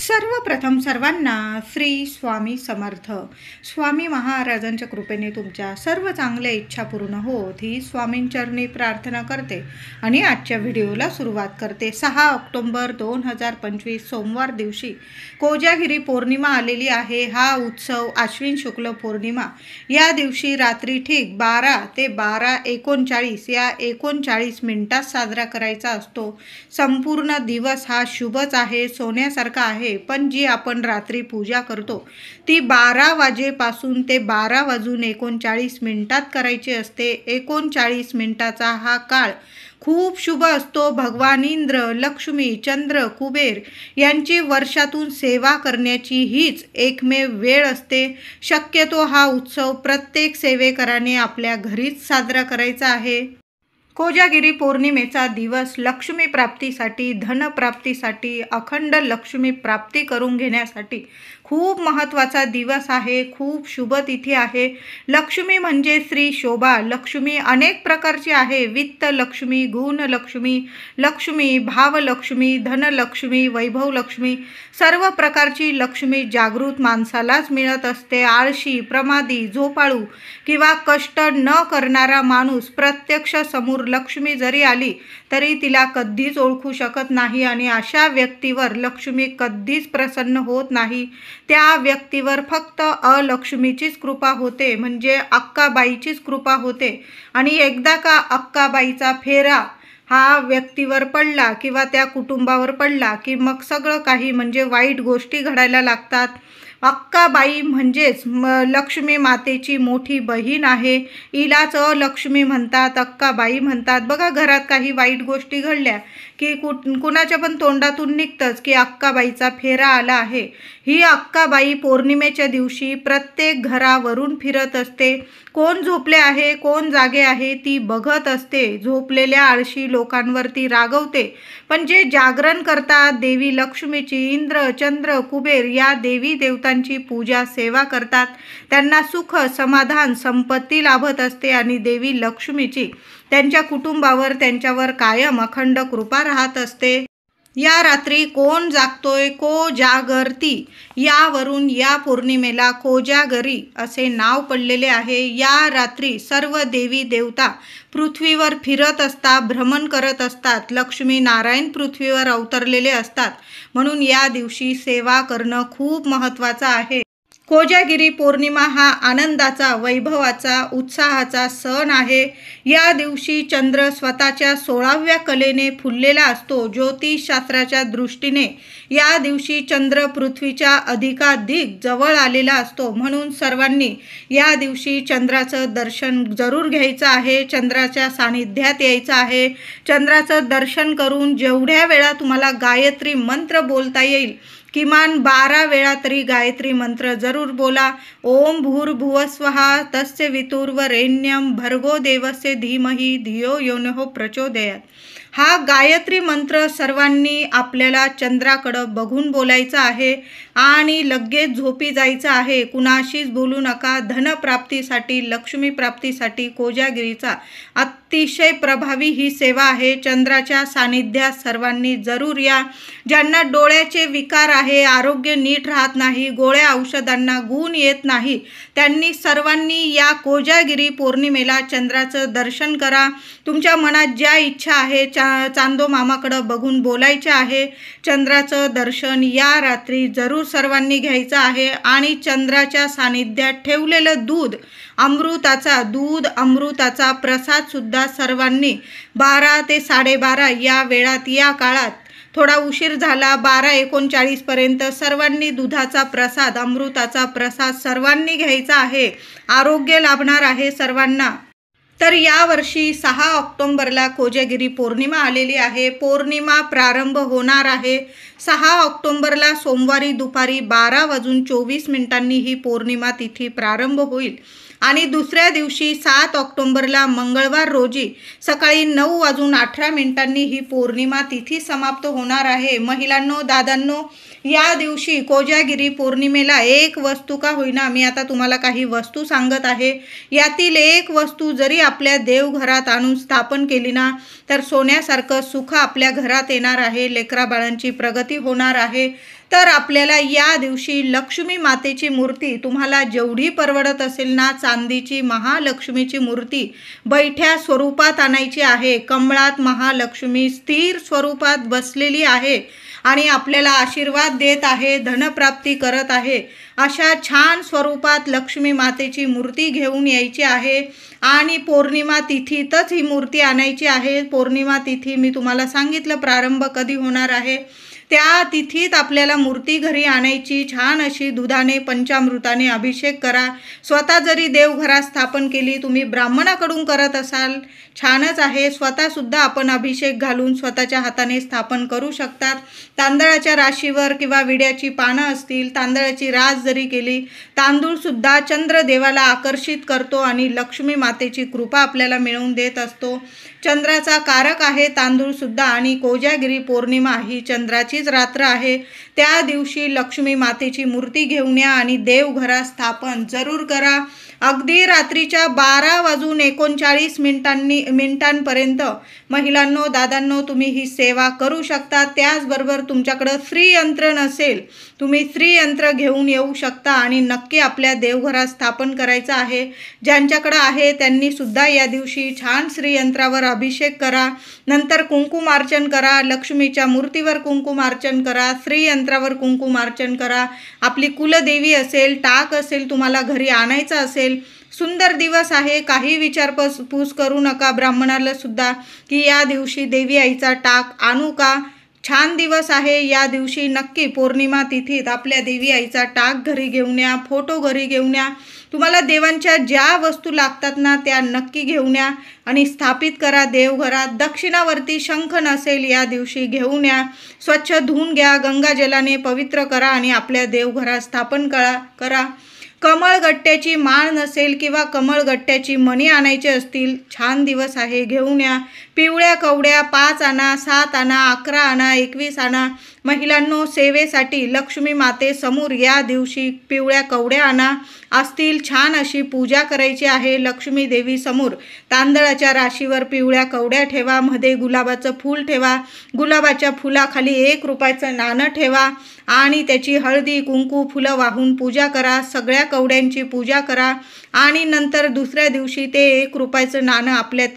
सर्वप्रथम सर्वांना श्री स्वामी समर्थ. स्वामी महाराजांच्या कृपेने तुमच्या सर्व चांगल्या इच्छा पूर्ण होत ही स्वामींचरणी प्रार्थना करते आणि आजच्या व्हिडिओला सुरुवात करते. 6 ऑक्टोबर 2025 सोमवार दिवशी कोजागिरी पौर्णिमा आलेली आहे. हा उत्सव आश्विन शुक्ल पौर्णिमा या दिवशी रात्री ठीक 12 ते 12:39 या 39 मिनिटात साजरा करायचा असतो. संपूर्ण दिवस हा शुभच आहे, सोन्यासारखा आहे. पण जी आपण रात्री पूजा करतो ती 12 वाजेपासून ते 12:39 करायची असते. 39 मिनिटाचा हा काळ खूप शुभ असतो. भगवान इंद्र, लक्ष्मी, चंद्र, कुबेर यांची वर्षातून सेवा करण्याची हीच एकमेव वेळ असते. शक्यतो हा उत्सव प्रत्येक सेवेकराने आपल्या घरीच साजरा करायचा आहे. कोजागिरी पौर्णिमेचा दिवस लक्ष्मी प्राप्तीसाठी, धनप्राप्तीसाठी, अखंड लक्ष्मी प्राप्ती करून घेण्यासाठी खूप महत्त्वाचा दिवस आहे. खूप शुभ तिथी आहे. लक्ष्मी म्हणजे श्री शोभा. लक्ष्मी अनेक प्रकारची आहे. वित्त लक्ष्मी, गुण लक्ष्मी, लक्ष्मी, भावलक्ष्मी, धनलक्ष्मी, वैभवलक्ष्मी. सर्व प्रकारची लक्ष्मी जागृत माणसालाच मिळत असते. आळशी, प्रमादी, झोपाळू किंवा कष्ट न करणारा माणूस प्रत्यक्ष समोर लक्ष्मी जरी आली तरी तिला कधीच ओळखू शकत नाही आणि अशा व्यक्तीवर लक्ष्मी कधीच प्रसन्न होत नाही. त्या व्यक्तीवर फक्त अलक्ष्मीचीच कृपा होते, म्हणजे अक्काबाईचीच कृपा होते. आणि एकदा का अक्काबाईचा फेरा हा व्यक्तीवर पडला किंवा त्या कुटुंबावर पडला की मग सगळं काही म्हणजे वाईट गोष्टी घडायला लागतात. अक्काबाई म्हणजेच लक्ष्मी मातेची मोठी बहीण आहे. हिलाच लक्ष्मी म्हणतात, अक्काबाई म्हणतात. बघा, घरात काही वाईट गोष्टी घडल्या की कुणाच्या पण तोंडातून निघतंच की अक्काबाईचा फेरा आला आहे. ही अक्काबाई पौर्णिमेच्या दिवशी प्रत्येक घरावरून फिरत असते. कोण झोपले आहे, कोण जागे आहे ती बघत असते. झोपलेल्या आळशी लोकांवरती रागवते. पण जे जागरण करतात, देवी लक्ष्मीची, इंद्र, चंद्र, कुबेर या देवी देवतांची पूजा सेवा करतात, त्यांना सुख, समाधान, संपत्ती लाभत असते आणि देवी लक्ष्मीची त्यांच्या कुटुंबावर, त्यांच्यावर कायम अखंड कृपा राहत असते. या रात्री कोण जागतोय, को जागरती यावरून या पौर्णिमेला कोजागरी असे नाव पडलेले आहे. या रात्री सर्व देवी देवता पृथ्वीवर फिरत असतात, भ्रमण करत असतात. लक्ष्मी नारायण पृथ्वीवर अवतरलेले असतात. म्हणून या दिवशी सेवा करणं खूप महत्त्वाचं आहे. कोजागिरी पौर्णिमा हा आनंदाचा, वैभवाचा, उत्साहाचा सण आहे. या दिवशी चंद्र स्वतःच्या 16व्या कलेने फुललेला असतो. ज्योतिषशास्त्राच्या दृष्टीने या दिवशी चंद्र पृथ्वीच्या अधिकाधिक जवळ आलेला असतो. म्हणून सर्वांनी या दिवशी चंद्राचं दर्शन जरूर घ्यायचं आहे. चंद्राच्या सानिध्यात यायचं आहे. चंद्राचं दर्शन करून जेवढ्या वेळा तुम्हाला गायत्री मंत्र बोलता येईल, किमान 12 वेळा तरी गायत्री मंत्र जरूर बोला. ओम भूर्भुवस्वः तस्य वितुर्वरेण्यं भर्गो देवस्य धीमहि धियो यो नः प्रचोदयात्. हा गायत्री मंत्र सर्वांनी आपल्याला चंद्राकडं बघून बोलायचा आहे आणि लगेच झोपी जायचं आहे. कुणाशीच बोलू नका. धनप्राप्तीसाठी, लक्ष्मी प्राप्तीसाठी कोजागिरीचा अतिशय प्रभावी ही सेवा आहे. चंद्राच्या सानिध्यात सर्वांनी जरूर या. ज्यांना डोळ्याचे विकार आहे, आरोग्य नीट राहत नाही, गोळ्या औषधांना गुण येत नाही, त्यांनी सर्वांनी या कोजागिरी पौर्णिमेला चंद्राचं दर्शन करा. तुमच्या मनात ज्या इच्छा आहे चांदो मामाकडं बघून बोलायचे आहे. चंद्राचं दर्शन या रात्री जरूर सर्वांनी घ्यायचं आहे. आणि चंद्राच्या सानिध्यात ठेवलेलं दूध अमृताचा प्रसाद सुद्धा सर्वांनी 12 ते 12:30 या वेळात, या काळात थोडा उशीर झाला 12:39 पर्यंत सर्वांनी दुधाचा प्रसाद, अमृताचा प्रसाद सर्वांनी घ्यायचा आहे. आरोग्य लाभणार आहे सर्वांना. तर यावर्षी 6 ऑक्टोबरला कोजागिरी पौर्णिमा आलेली आहे. पौर्णिमा प्रारंभ होणार आहे 6 ऑक्टोबरला सोमवारी दुपारी 12:24 ही पौर्णिमा तिथी प्रारंभ होईल. आणि दुसऱ्या दिवशी 7 ऑक्टोबरला मंगळवार रोजी सकाळी 9:18 ही पौर्णिमा तिथी समाप्त होणार आहे. महिलांनो, दादांनो, या दिवशी कोजागिरी पौर्णिमेला एक वस्तू का होईना, मी आता तुम्हाला काही वस्तू सांगत आहे. यातील एक वस्तू जरी आपल्या देवघरात आणून स्थापन केली ना तर सोन्यासारखं सुख आपल्या घरात येणार आहे. लेकरा बाळांची प्रगती होणार आहे. तर आपल्याला या दिवशी लक्ष्मी मातेची मूर्ती तुम्हाला जेवढी परवडत असेल ना, चांदीची महालक्ष्मीची मूर्ती बैठ्या स्वरूपात आणायची आहे। कमळात महालक्ष्मी स्थिर स्वरूपात बसलेली आहे आणि आपल्याला आशीर्वाद देत आहे, धनप्राप्ती करत आहे। अशा छान स्वरूपात लक्ष्मी मातेची मूर्ती घेऊन यायची आहे आणि पौर्णिमा तिथीतच ही मूर्ती आणायची आहे। पौर्णिमा तिथी मी तुम्हाला सांगितलं प्रारंभ कधी होणार आहे, त्या तिथीत आपल्याला मूर्ती घरी आणायची। छान अशी दुधाने पंचामृताने अभिषेक करा। स्वतः जरी देवघरात स्थापन केली, तुम्ही ब्राह्मणाकडून करत असाल छानच आहे। स्वतःसुद्धा आपण अभिषेक घालून स्वतःच्या हाताने स्थापन करू शकतात। तांदळाच्या राशीवर किंवा विड्याची पानं असतील, तांदळाची रास जरी केली, तांदूळसुद्धा चंद्रदेवाला आकर्षित करतो आणि लक्ष्मी मातेची कृपा आपल्याला मिळवून देत असतो। चंद्राचा कारक आहे तांदूळसुद्धा आणि कोजागिरी पौर्णिमा ही चंद्राचीच रात्र आहे। त्या दिवशी लक्ष्मी मातेची मूर्ती घेऊन या आणि देवघरात स्थापन जरूर करा। अगदी रात्रीच्या 12:39 मिनिटांपर्यंत महिलांनो, दादांनो, तुम्ही ही सेवा करू शकता। त्याचबरोबर तुमच्याकडं श्रीयंत्र नसेल, तुम्ही श्रीयंत्र घेऊन येऊ शकता आणि नक्की आपल्या देवघरात स्थापन करायचं आहे। ज्यांच्याकडं आहे त्यांनी सुद्धा या दिवशी छान श्रीयंत्रावर अभिषेक करा, नंतर कुंकुमार्चन करा, लक्ष्मीच्या मूर्तीवर कुंकुमार्चन करा, श्रीयंत्रावर कुंकुमार्चन करा। आपली कुलदेवी असेल, टाक असेल, तुम्हाला घरी आणायचं असेल, सुंदर दिवस आहे। काही विचारपूस करू नका ब्राह्मणाला सुद्धा की या दिवशी देवी आईचा टाक आणू का। छान दिवस आहे, या दिवशी नक्की पौर्णिमा तिथीत आपल्या देवी आईचा टाक घरी घेऊन या, फोटो घरी घेऊन या। तुम्हाला देवांच्या ज्या वस्तू लागतात ना त्या नक्की घेऊन या आणि स्थापित करा देवघरात। दक्षिणावर्ती शंख नसेल या दिवशी घेऊन या, स्वच्छ धुवून घ्या, गंगाजलाने पवित्र करा आणि आपल्या देवघरात स्थापन करा। कमळगट्ट्याची माळ नसेल किंवा कमळगट्ट्याची मणी आणायचे असतील, छान दिवस आहे, घेऊन या। पिवळ्या कवड्या 5 आणा, 7 आणा, 11 आणा, 21 आणा। महिलांनो, सेवेसाठी लक्ष्मी माते समोर या दिवशी पिवळ्या कवड्या आणा। असतील छान अशी पूजा करायची आहे लक्ष्मी देवी समोर। तांदळाच्या राशीवर पिवळ्या कवड्या ठेवा, मध्ये गुलाबाचं फूल ठेवा, गुलाबाच्या फुलाखाली 1 रुपयाचं नाणं ठेवा आणि त्याची हळदी कुंकू फुलं वाहून पूजा करा। सगळ्या कवड्यांची पूजा करा आणि नंतर दुसऱ्या दिवशी ते 1 रुपयाचं नाणं आपल्या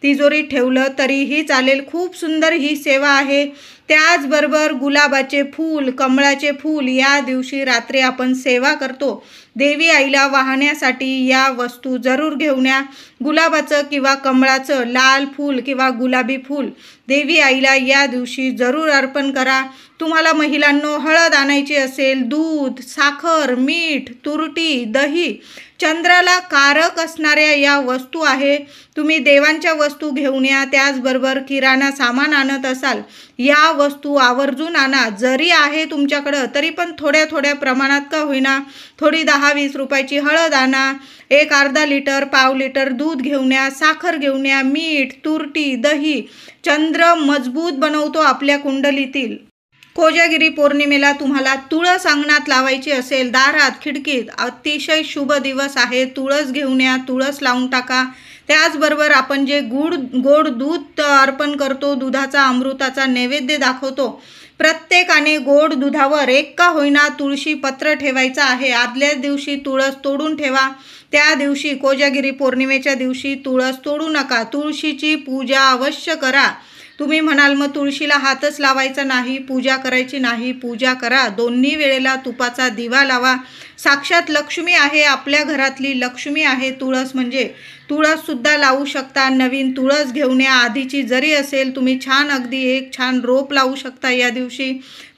तिजोरीत ठेवलं तरीही चालेल। खूप सुंदर ही सेवा आहे। त्याचबरोबर गुलाबाचे फूल, कमळाचे फूल या दिवशी रात्री आपण सेवा करतो। देवी आईला वाहण्यासाठी या वस्तू जरूर घेऊन या। गुलाबाचं किंवा कमळाचं लाल फूल किंवा गुलाबी फूल देवी आईला या दिवशी जरूर अर्पण करा। तुम्हाला महिलांनो हळद आणायची असेल, दूध, साखर, मीठ, तुरटी, दही, चंद्राला कारक असणाऱ्या या वस्तू आहे। तुम्ही देवांच्या वस्तू घेऊन या। त्याचबरोबर किराणा सामान आणत असाल, या वस्तू आवर्जून आणा। जरी आहे तुमच्याकडं तरी पण थोड्या थोड्या प्रमाणात का होईना, थोडी 10-20 रुपयाची हळद आणा, 1 अर्धा लिटर, पाव लिटर दूध घेऊन या, साखर घेऊन या, मीठ, तुरटी, दही। चंद्र मजबूत बनवतो आपल्या कुंडलीतील। कोजागिरी पौर्णिमेला तुम्हाला तुळस अंगणात लावायची असेल, दारात, खिडकीत, अतिशय शुभ दिवस आहे। तुळस घेऊन या, तुळस लावून टाका। त्याचबरोबर आपण जे गोड दूध अर्पण करतो, दुधाचा अमृताचा नैवेद्य दाखवतो, प्रत्येकाने गोड दुधावर 1 का होईना तुळशी पत्र ठेवायचं आहे। आदल्या दिवशी तुळस तोडून ठेवा। त्या दिवशी कोजागिरी पौर्णिमेच्या दिवशी तुळस तोडू नका, तुळशीची पूजा अवश्य करा। तुम्ही म्हणाल मग तुळशीला हातच लावायचा नाही, पूजा करायची नाही, पूजा करा। दोन्ही वेळेला तुपाचा दिवा लावा। साक्षात लक्ष्मी आहे, आपल्या घरातली लक्ष्मी आहे तुळस म्हणजे। तुळससुद्धा लावू शकता, नवीन तुळस घेऊन या। आधीची जरी असेल तुम्ही छान अगदी 1 छान रोप लावू शकता या दिवशी।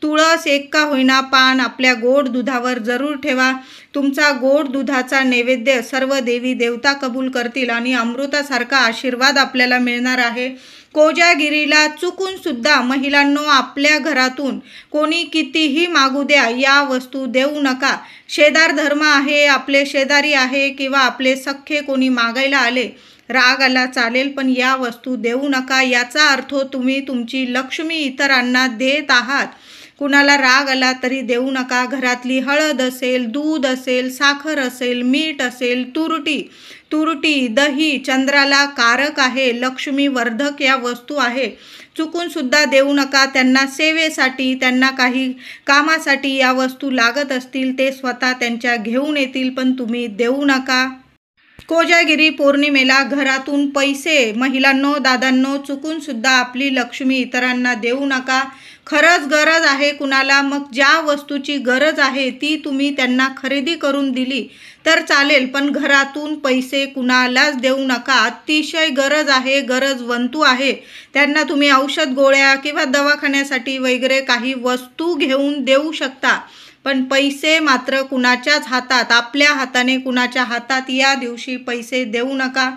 तुळस 1 का होईना पान आपल्या गोड दुधावर जरूर ठेवा। तुमचा गोड दुधाचा नैवेद्य सर्व देवी देवता कबूल करतील आणि अमृतासारखा आशीर्वाद आपल्याला मिळणार आहे। कोजागिरीला चुकून सुद्धा महिलांनो आपल्या घरातून कोणी कितीही मागू द्या, या वस्तू देऊ नका। शेजार धर्म आहे, आपले शेजारी आहे किंवा आपले सख्खे कोणी मागायला आले, राग आला चालेल पण या वस्तू देऊ नका। याचा अर्थ तुम्ही तुमची लक्ष्मी इतरांना देत आहात। कुणाला राग आला तरी देऊ नका। घरातली हळद असेल, दूध असेल, साखर असेल, मीठ असेल, तुरटी, दही चंद्राला कारक आहे, लक्ष्मी वर्धक या वस्तू आहे। चुकून सुद्धा देऊ नका. त्यांना सेवेसाठी, त्यांना काही कामासाठी या वस्तू लागत असतील ते स्वतः त्यांच्या घेऊन येतील, पण तुम्ही देऊ नका. कोजागिरी पौर्णिमेला घरातून पैसे, महिलांनो दादांनो, चुकून सुद्धा आपली लक्ष्मी इतरांना देऊ नका. खरंच गरज आहे कुणाला, मग ज्या वस्तूची गरज आहे ती तुम्ही त्यांना खरेदी करून दिली तर चालेल, पण घरातून पैसे कुणालाच देऊ नका. अतिशय गरज आहे, गरजवंतू आहे, त्यांना तुम्ही औषध गोळ्या किंवा दवाखान्यासाठी वगैरे काही वस्तू घेऊन देऊ शकता, पण पैसे मात्र कुणाच्याच हातात, आपल्या हाताने कुणाच्या हातात या दिवशी पैसे देऊ नका.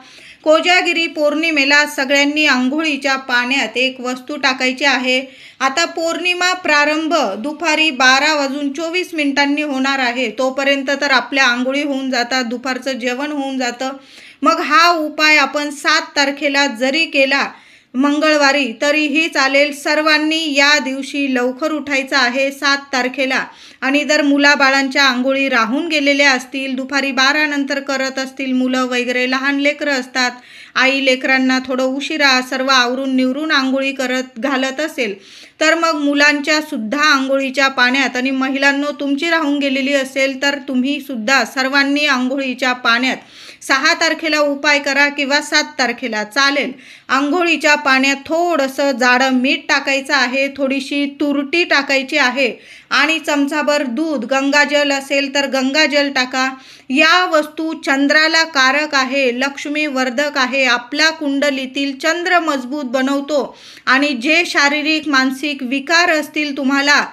कोजागिरी पौर्णिमेला सगळ्यांनी आंघोळीच्या पाण्यात एक वस्तू टाकायची आहे. आता पौर्णिमा प्रारंभ दुपारी 12:24 होणार आहे. तोपर्यंत तर आपल्या आंघोळी होऊन जातात, दुपारचं जेवण होऊन जातं. मग हा उपाय आपण 7 तारखेला जरी केला मंगळवारी तरीही चालेल. सर्वांनी या दिवशी लवकर उठायचं आहे 7 तारखेला. आणि जर मुलाबाळांच्या आंघोळी राहून गेलेल्या असतील, दुपारी 12 नंतर करत असतील मुलं वगैरे, लहान लेकरं असतात, आई लेकरांना थोडं उशिरा सर्व आवरून निवरून आंघोळी घालत असेल तर मग मुलांच्या सुद्धा आंघोळीच्या पाण्यात, आणि महिलांनो तुमची राहून गेलेली असेल तर तुम्ही सुद्धा सर्वांनी आंघोळीच्या पाण्यात 6 तारखेला उपाय करा किंवा 7 तारखेला चालेल. आंघोळीच्या पाण्यात थोडंसं जाडं मीठ टाकायचं आहे, थोडीशी तुरटी टाकायची आहे आणि चमचाभर दूध, गंगाजल असेल तर गंगाजल टाका. या वस्तू चंद्राला कारक आहे, लक्ष्मी वर्धक आहे, आपल्या कुंडलीतील चंद्र मजबूत बनवतो आणि जे शारीरिक मानसिक विकार असतील तुम्हाला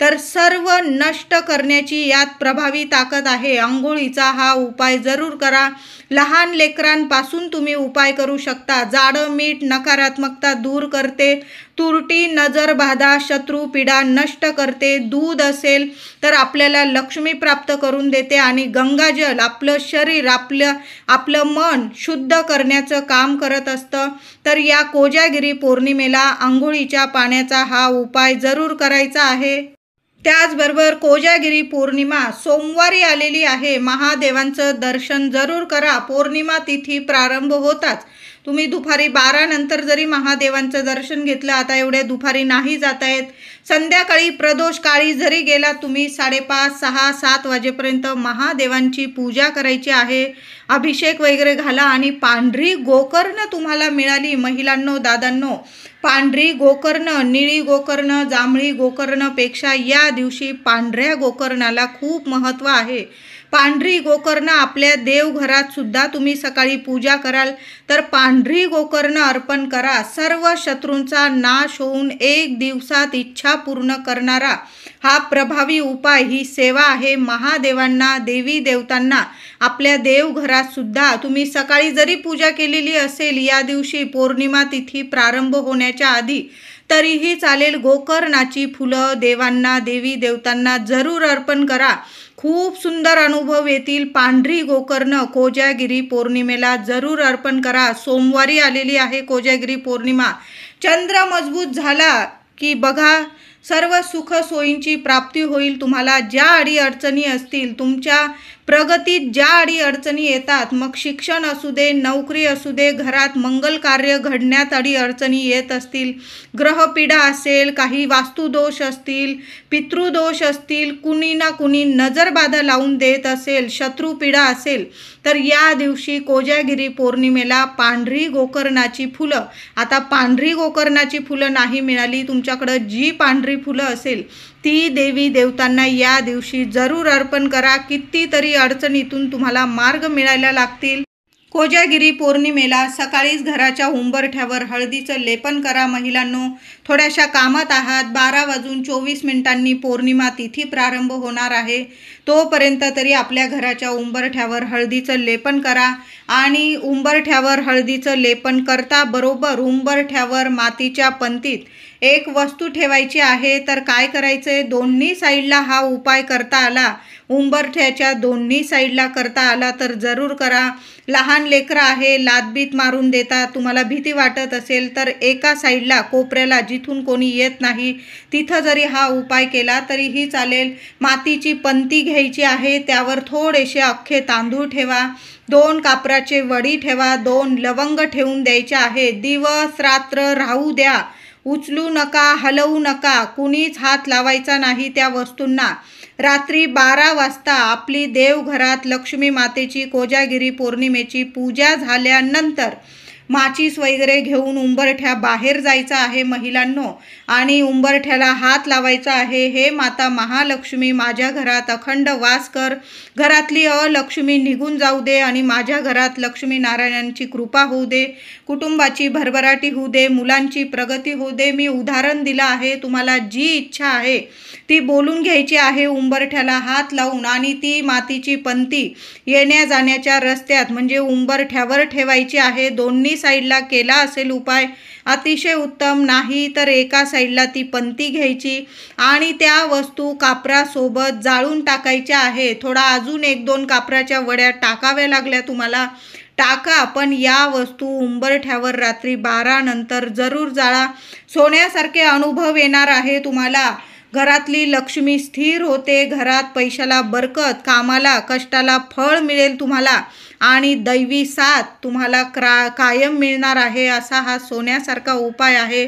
तर सर्व नष्ट करण्याची यात प्रभावी ताकद आहे. आंघोळीचा हा उपाय जरूर करा. लहान लेकरांपासून तुम्ही उपाय करू शकता. जाडं मीठ नकारात्मकता दूर करते, तुरटी नजर बाधा शत्रू पीडा नष्ट करते, दूध असेल तर आपल्याला लक्ष्मी प्राप्त करून देते आणि गंगाजल आपलं शरीर, आपलं मन शुद्ध करण्याचं काम करत असतं. तर या कोजागिरी पौर्णिमेला आंघोळीच्या पाण्याचा हा उपाय जरूर करायचा आहे. त्याचबरोबर कोजागिरी पौर्णिमा सोमवारी आलेली आहे. महादेवांचं दर्शन जरूर करा. पौर्णिमा तिथी प्रारंभ होताच तुम्ही दुपारी 12 नंतर जरी महादेवांचं दर्शन घेतलं, आता एवढे दुपारी नाही जाता येत, संध्याकाळी प्रदोष काळी जरी गेला तुम्ही 5:30, 6, 7 वाजेपर्यंत महादेवांची पूजा करायची आहे. अभिषेक वगैरे घाला आणि पांढरी गोकर्ण तुम्हाला मिळाली महिलांनो दादांनो, पांढरी गोकर्ण, निळी गोकर्ण, जांभळी गोकर्णपेक्षा या दिवशी पांढऱ्या गोकर्णाला खूप महत्त्व आहे. पांढरी गोकर्ण आपल्या देवघरात सुद्धा तुम्ही सकाळी पूजा कराल तर पांढरी गोकर्ण अर्पण करा. सर्व शत्रूंचा नाश होऊन 1 दिवसात इच्छा पूर्ण करणारा हा प्रभावी उपाय, ही सेवा आहे. महादेवांना, देवी देवतांना आपल्या देवघरात सुद्धा तुम्ही सकाळी जरी पूजा केलेली असेल या दिवशी पौर्णिमा तिथी प्रारंभ होण्याच्या आधी तरीही चालेल. गोकर्णाची फुलं देवांना, देवी देवतांना जरूर अर्पण करा. खूप सुंदर अनुभव येतील. पांढरी गोकर्ण कोजागिरी पौर्णिमेला जरूर अर्पण करा. सोमवारी आलेली आहे कोजागिरी पौर्णिमा. चंद्र मजबूत झाला की बघा सर्व सुख सोयींची प्राप्ती होईल. तुम्हाला ज्या अडीअडचणी असतील, तुमच्या प्रगतीत ज्या अडीअडचणी येतात, मग शिक्षण असू दे, नोकरी असू दे, घरात मंगल कार्य घडण्यात अडीअडचणी येत असतील, ग्रहपीडा असेल, काही वास्तुदोष असतील, पितृदोष असतील, कुणी ना कुणी नजरबाधा लावून देत असेल, शत्रुपीडा असेल, तर या दिवशी कोजागिरी पौर्णिमेला पांढरी गोकर्णाची फुलं, आता पांढरी गोकर्णाची फुलं नाही मिळाली तुमच्याकडं, जी पांढरी फुलं असेल ती देवी देवतांना या दिवशी जरूर अर्पण करा. कितीतरी अडचणीतून तुम्हाला मार्ग मिळायला लागतील. कोजागिरी पौर्णिमेला सकाळीच घराच्या उंबरठ्यावर हळदीचं लेपन करा. महिलांनो थोड्याशा कामात आहात, 12:24 पौर्णिमा तिथी प्रारंभ होणार आहे, तोपर्यंत तरी आपल्या घराच्या उंबरठ्यावर हळदीचं लेपन करा. आणि उंबरठ्यावर हळदीचं लेपन करता बरोबर उंबरठ्यावर मातीच्या पंतीत एक वस्तू ठेवायची आहे. तर काय करायचंय, दोन्ही साईडला हा उपाय करता आला, उंबरठ्याच्या दोन्ही साईडला करता आला तर जरूर करा. लहान लेकरं आहे, लादबीत मारून देतात, तुम्हाला भीती वाटत असेल तर एका साईडला कोपऱ्याला जिथून कोणी येत नाही तिथं जरी हा उपाय केला तरीही चालेल. मातीची पंती घ्यायची आहे, त्यावर थोडेसे अख्खे तांदूळ ठेवा, 2 कापराचे वडी ठेवा, 2 लवंग ठेवून द्यायचे आहे. दिवस रात्र राहू द्या. उचलू नका, हलवू नका, कुणीच हात लावायचा नाही त्या वस्तूंना. रात्री 12 वाजता आपली देवघरात लक्ष्मी मातेची कोजागिरी पौर्णिमेची पूजा झाल्यानंतर माचीस वगैरे घेऊन उंबरठ्या बाहेर जायचं आहे महिलांनो, आणि उंबरठ्याला हात लावायचा आहे. हे माता महालक्ष्मी, माझ्या घरात अखंड वास कर, घरातली अलक्ष्मी निघून जाऊ दे आणि माझ्या घरात लक्ष्मी नारायणांची कृपा होऊ दे, कुटुंबाची भरभराटी होऊ दे, मुलांची प्रगती होऊ दे. मी उदाहरण दिलं आहे, तुम्हाला जी इच्छा आहे ती बोलून घ्यायची आहे उंबरठ्याला हात लावून, आणि ती मातीची पंती येण्या जाण्याच्या रस्त्यात म्हणजे उंबरठ्यावर ठेवायची आहे. दोन्ही साईडला केला असेल उपाय अतिशय उत्तम, नाही तर एका साईडला ती पंती घ्यायची आणि त्या वस्तू कापरासोबत जाळून टाकायच्या आहे. थोडा अजून 1-2 कापराच्या वड्या टाकाव्या लागल्या तुम्हाला, टाका, पण या वस्तू उंबरठ्यावर रात्री 12 नंतर जरूर जाळा. सोन्यासारखे अनुभव येणार आहे तुम्हाला. घरातली लक्ष्मी स्थिर होते, घरात पैशाला बरकत, कामाला कष्टाला फळ मिळेल तुम्हाला आणि दैवी साथ तुम्हाला कायम मिळणार आहे. असा हा सोन्यासारखा उपाय आहे.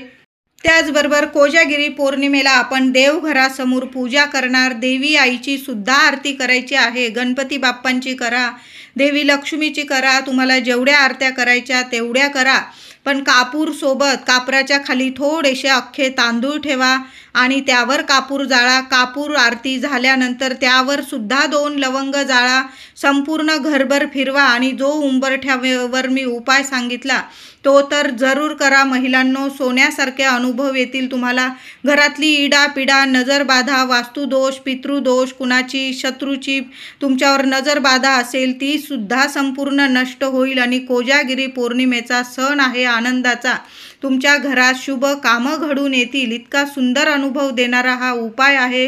त्याचबरोबर कोजागिरी पौर्णिमेला आपण देवघरासमोर पूजा करणार. देवी आईची सुद्धा आरती करायची आहे. गणपती बाप्पांची करा, देवी लक्ष्मीची करा, तुम्हाला जेवढ्या आरत्या करायच्या तेवढ्या करा. पण कापूर सोबत कापराच्या खाली थोडेसे अख्खे तांदूळ ठेवा आणि त्यावर कापूर जाळा. कापूर आरती झाल्यानंतर त्यावर सुद्धा 2 लवंग जाळा. संपूर्ण घरभर फिरवा आणि जो उंबरठ्यावर मी उपाय सांगितला तो तर जरूर करा महिलांनो. सोन्यासारखे अनुभव येतील तुम्हाला. घरातली इडापिडा, नजरबाधा, वास्तुदोष, पितृदोष, कुणाची शत्रूची तुमच्यावर नजरबाधा असेल ती सुद्धा संपूर्ण नष्ट होईल. आणि कोजागिरी पौर्णिमेचा सण आहे आनंदाचा. तुमच्या घरात शुभ कामं घडून येतील. इतका सुंदर अनुभव देणारा हा उपाय आहे.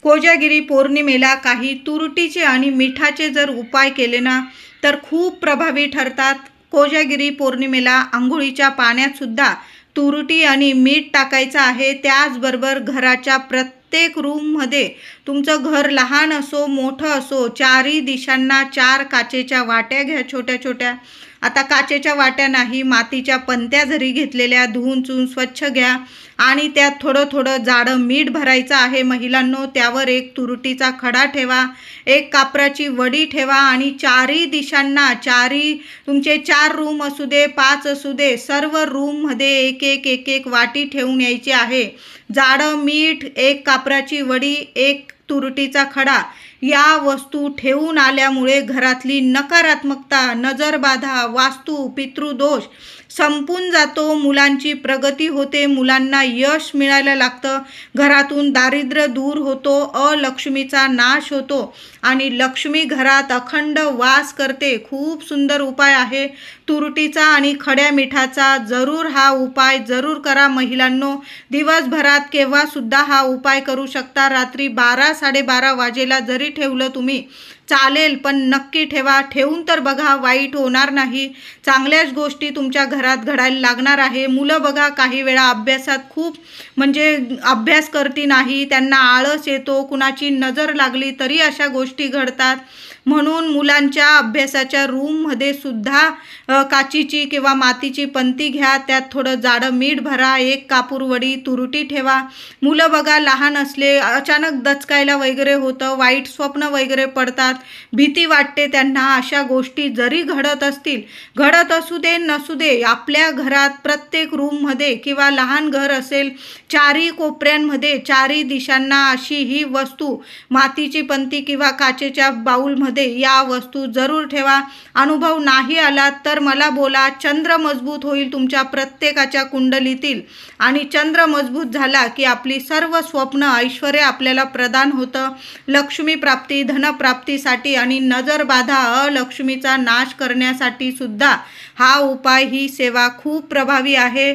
कोजागिरी पौर्णिमेला काही तुरटीचे आणि मिठाचे जर उपाय केले ना तर खूप प्रभावी ठरतात. कोजागिरी पौर्णिमेला आंघोळीच्या पाण्यात सुद्धा तुरटी आणि मीठ टाकायचं आहे. त्याचबरोबर घराच्या प्रत्येक रूममध्ये, तुमचं घर लहान असो मोठं असो, 4ही दिशांना 4 काचेच्या वाट्या घ्या छोट्या छोट्या. आता काचेच्या वाट्या नाही, मातीच्या पंत्या जरी घेतलेल्या धुवून चुवून स्वच्छ घ्या आणि त्यात थोडं थोडं जाडं मीठ भरायचं आहे महिलांनो. त्यावर एक तुरटीचा खडा ठेवा, एक कापराची वडी ठेवा आणि 4ही दिशांना, तुमचे 4 रूम असू दे 5 असू दे, सर्व रूममध्ये एक एक वाटी ठेवून यायची आहे. जाडं मीठ, एक कापराची वडी, एक तुरटीचा खडा या वस्तू ठेवून आल्यामुळे घरातली नकारात्मकता, नजरबाधा, वास्तू, पितृदोष संपून जातो. मुलांची प्रगती होते, मुलांना यश मिळायला लागतं, घरातून दारिद्र्य दूर होतो, अलक्ष्मीचा नाश होतो आणि लक्ष्मी घरात अखंड वास करते. खूप सुंदर उपाय आहे तुरटीचा आणि खड्या मिठाचा. जरूर हा उपाय जरूर करा महिलांनो. दिवसभरात केव्हा सुद्धा हा उपाय करू शकता. रात्री 12-12:30 वाजेला जरी ठेवलं तुम्ही चालेल, पण नक्की ठेवा. ठेवून तर बघा, वाईट होणार नाही. चांगल्याच गोष्टी तुमच्या घरात घडायला लागणार आहे. मुलं बघा काही वेळा अभ्यासात खूप अभ्यास करती नाही, त्यांना आळस येतो, कुणाची नजर लागली तरी अशा गोष्टी घडतात. म्हणून मुलांच्या अभ्यासाच्या रूममध्ये सुद्धा काचीची किंवा मातीची पंती घ्या, त्यात थोडं जाडं मीठ भरा, एक कापूरवडी तुरटी ठेवा. मुलं बघा लहान असले अचानक दचकायला वगैरे होतं, वाईट स्वप्न वगैरे पडतात, भीती वाटते त्यांना. अशा गोष्टी जरी घडत असू दे नसू दे, आपल्या घरात प्रत्येक रूममध्ये किंवा लहान घर असेल 4ही कोपऱ्यांमध्ये 4ही दिशांना अशी ही वस्तू, मातीची पंती किंवा काचेच्या बाउलमध्ये या वस्तू जरूर ठेवा. अनुभव नाही आला तर मला बोला. चंद्र मजबूत होईल तुमच्या प्रत्येकाच्या कुंडलीतील आणि चंद्र मजबूत झाला की आपली सर्व स्वप्न ऐश्वर्य आपल्याला प्रदान होतं. लक्ष्मी प्राप्ती, धनप्राप्तीसाठी आणि नजरबाधा, अलक्ष्मीचा नाश करण्यासाठी सुद्धा हा उपाय, ही सेवा खूप प्रभावी आहे.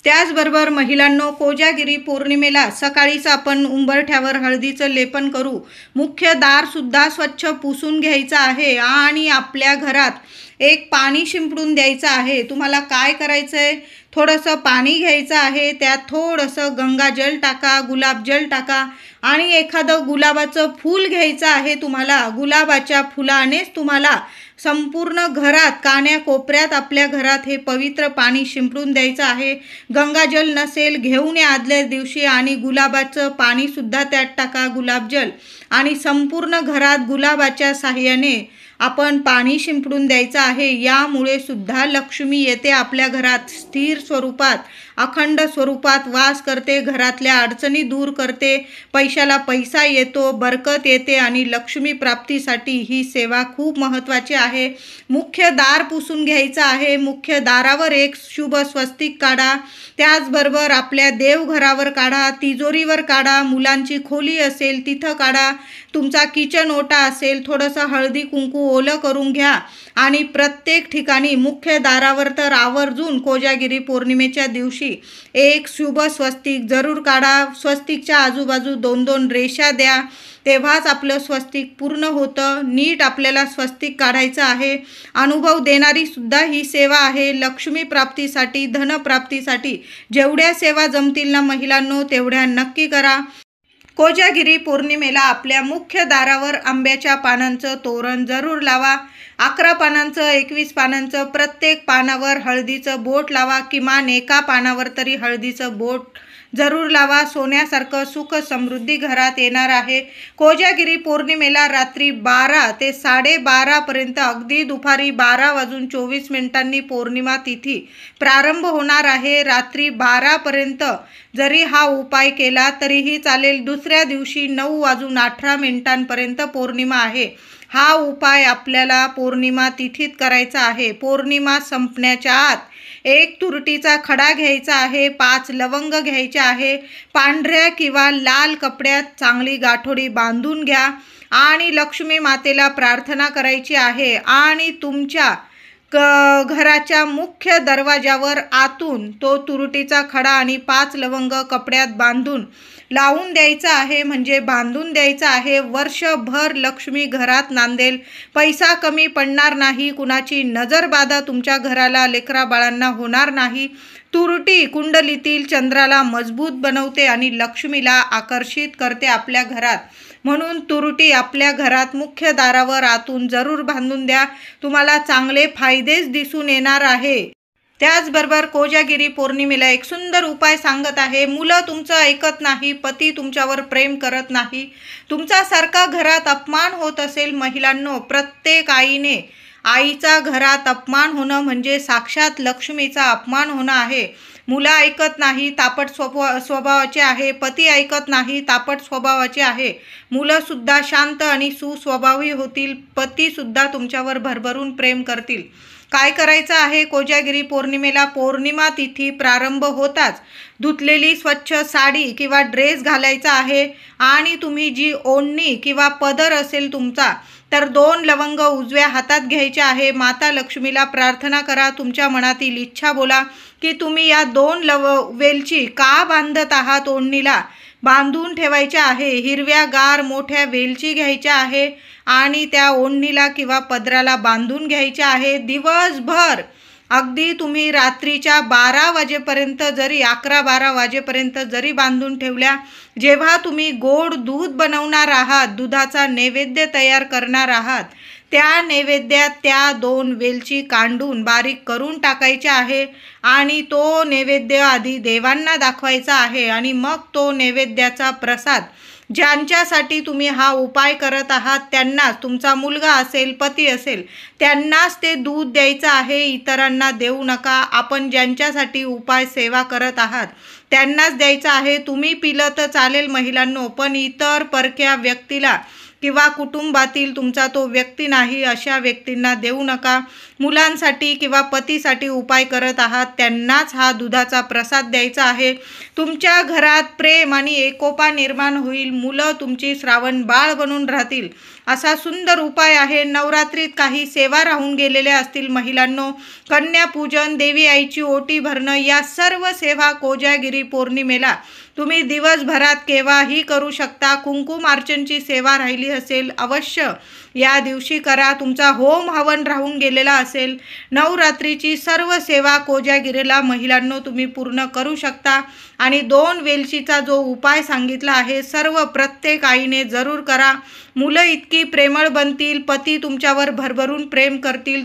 त्याचबरोबर महिलांनो, कोजागिरी पौर्णिमेला सकाळीच आपण उंबरठ्यावर हळदीचं लेपन करू. मुख्य दारसुद्धा स्वच्छ पुसून घ्यायचं आहे आणि आपल्या घरात एक पाणी शिंपडून द्यायचं आहे. तुम्हाला काय करायचं आहे, थोडंसं पाणी घ्यायचं आहे, त्यात थोडंसं गंगाजल टाका, गुलाबजल टाका आणि एखादं गुलाबाचं फूल घ्यायचं आहे तुम्हाला. गुलाबाच्या फुलानेच तुम्हाला संपूर्ण घरात, कान्याकोपऱ्यात आपल्या घरात हे पवित्र पाणी शिंपडून द्यायचं आहे. गंगाजल नसेल घेऊन या आदल्या दिवशी आणि गुलाबाचं पाणीसुद्धा त्यात टाका, गुलाबजल, आणि संपूर्ण घरात गुलाबाच्या साहाय्याने आपण पाणी शिंपडून द्यायचं आहे. यामुळे सुद्धा लक्ष्मी येते आपल्या घरात, स्थिर स्वरूपात, अखंड स्वरूपात वास करते, घरातल्या अडचणी दूर करते, पैशाला पैसा येतो, बरकत येते आणि लक्ष्मी प्राप्तीसाठी ही सेवा खूप महत्त्वाची आहे. मुख्य दार पुसून घ्यायचं आहे. मुख्य दारावर एक शुभ स्वस्तिक काढा. त्याचबरोबर आपल्या देवघरावर काढा, तिजोरीवर काढा, मुलांची खोली असेल तिथं काढा, तुमचा किचन ओटा असेल थोडंसं हळदी कुंकू ओलं करून घ्या आणि प्रत्येक ठिकाणी मुख्य दारावर तर आवर्जून कोजागिरी पौर्णिमेच्या दिवशी एक शुभ स्वस्तिक जरूर काढा. स्वस्तिकच्या आजूबाजू 2-2 रेषा द्या, तेव्हाच आपलं स्वस्तिक पूर्ण होतं. नीट आपल्याला स्वस्तिक काढायचं आहे. अनुभव देणारी सुद्धा ही सेवा आहे. लक्ष्मी प्राप्तीसाठी, धनप्राप्तीसाठी जेवढ्या सेवा जमतील ना महिलांनो, तेवढ्या नक्की करा. कोजागिरी पौर्णिमेला आपल्या मुख्य दारावर आंब्याच्या पानांचं तोरण जरूर लावा. 11 पानांचं, 21 पानांचं, प्रत्येक पानावर हळदीचं बोट लावा. किमान एका पानावर तरी हळदीचं बोट जरूर लावा. सोन्यासारखं सुख समृद्धी घरात येणार आहे. कोजागिरी पौर्णिमेला रात्री 12 ते 12:30 पर्यंत, अगदी दुपारी 12:24 पौर्णिमा तिथी प्रारंभ होणार आहे. रात्री 12 पर्यंत जरी हा उपाय केला तरीही चालेल. दुसऱ्या दिवशी 9:18 पर्यंत पौर्णिमा आहे. हा उपाय आपल्याला पौर्णिमा तिथीत करायचा आहे. पौर्णिमा संपण्याच्या आत एक तुरटीचा खडा घ्यायचा आहे, 5 लवंग घ्यायचे आहे. पांढऱ्या किंवा लाल कपड्यात चांगली गाठोडी बांधून घ्या आणि लक्ष्मी मातेला प्रार्थना करायची आहे आणि तुमच्या घराच्या मुख्य दरवाजावर आतून तो तुरटीचा खडा आणि 5 लवंग कपड्यात बांधून लावून द्यायचा आहे, म्हणजे बांधून द्यायचा आहे. वर्षभर लक्ष्मी घरात नांदेल, पैसा कमी पडणार नाही, कुणाची नजरबाधा तुमच्या घराला, लेकरा बाळांना होणार नाही. तुरटी कुंडलीतील चंद्राला मजबूत बनवते आणि लक्ष्मीला आकर्षित करते आपल्या घरात. म्हणून तुरटी आपल्या घरात मुख्य दारावर आतून जरूर बांधून द्या. तुम्हाला चांगले फायदेच दिसून येणार आहे. त्याचबरोबर कोजागिरी पौर्णिमेला एक सुंदर उपाय सांगत आहे. मुलं तुमचं ऐकत नाही, पती तुमच्यावर प्रेम करत नाही, तुमचा सारखा घरात अपमान होत असेल. महिलांनो, प्रत्येक आईने आईचा घरात अपमान होणं म्हणजे साक्षात लक्ष्मीचा अपमान होणं आहे. मुलं ऐकत नाही, तापट स्वभावाचे आहे. पती ऐकत नाही, तापट स्वभावाचे आहे. मुलंसुद्धा शांत आणि सुस्वभावी होतील. पतीसुद्धा तुमच्यावर भरभरून प्रेम करतील. काय करायचं आहे कोजागिरी पौर्णिमेला? पौर्णिमा तिथी प्रारंभ होताच धुतलेली स्वच्छ साडी किंवा ड्रेस घालायचा आहे आणि तुम्ही जी ओढणी किंवा पदर असेल तुमचा, तर 2 लवंग उजव्या हातात घ्यायचे आहे. माता लक्ष्मीला प्रार्थना करा, तुमच्या मनातील इच्छा बोला की तुम्ही या 2 वेलची का बांधत आहात, ओढणीला बांधून ठेवायच्या आहे. हिरव्यागार मोठ्या वेलची घ्यायच्या आहे आणि त्या ओढणीला किंवा पदराला बांधून घ्यायच्या आहे. दिवसभर अगदी तुम्ही रात्रीच्या 12 वाजेपर्यंत जरी 11-12 वाजेपर्यंत जरी बांधून ठेवल्या, जेव्हा तुम्ही गोड दूध बनवणार आहात, दुधाचा नैवेद्य तयार करणार आहात, त्या नैवेद्यात त्या 2 वेलची कांडून बारीक करून टाकायच्या आहे आणि तो नैवेद्य आधी देवांना दाखवायचा आहे आणि मग तो नैवेद्याचा प्रसाद ज्यांच्यासाठी तुम्ही हा उपाय करत आहात त्यांनाच, तुमचा मुलगा असेल, पती असेल, त्यांनाच ते दूध द्यायचं आहे, इतरांना देऊ नका. आपण ज्यांच्यासाठी उपाय सेवा करत आहात त्यांनाच द्यायचं आहे. तुम्ही पिलं तर चालेल महिलांनो, पण इतर परक्या व्यक्तीला किंवा कुटुंबातील तुमचा तो व्यक्ती नाही अशा व्यक्तींना देऊ नका. मुलांसाठी किंवा पतीसाठी उपाय करत आहात त्यांनाच हा दुधाचा प्रसाद द्यायचा आहे. तुमच्या घरात प्रेम आणि एकोपा निर्माण होईल. मुलं तुमची श्रावण बाळ बनून राहतील. असा सुंदर उपाय आहे. नवरात्रीत काही सेवा राहून गेलेल्या असतील महिलांनो, कन्यापूजन, देवी आईची ओटी भरणं, या सर्व सेवा कोजागिरी पौर्णिमेला तुम्ही दिवसभरात केव्हाही करू शकता. कुंकुमार्चनची सेवा राहिली असेल अवश्य या दिवशी करा. तुमचा होम हवन राहून गेलेला असेल, नवरात्रीची सर्व सेवा कोजागिरीला महिलांनो तुम्ही पूर्ण करू शकता. आणि 2 वेलचीचा जो उपाय सांगितला आहे सर्व प्रत्येक आईने जरूर करा. मुलं इतकी प्रेमळ बनतील, पती तुमच्यावर भरभरून प्रेम करतील,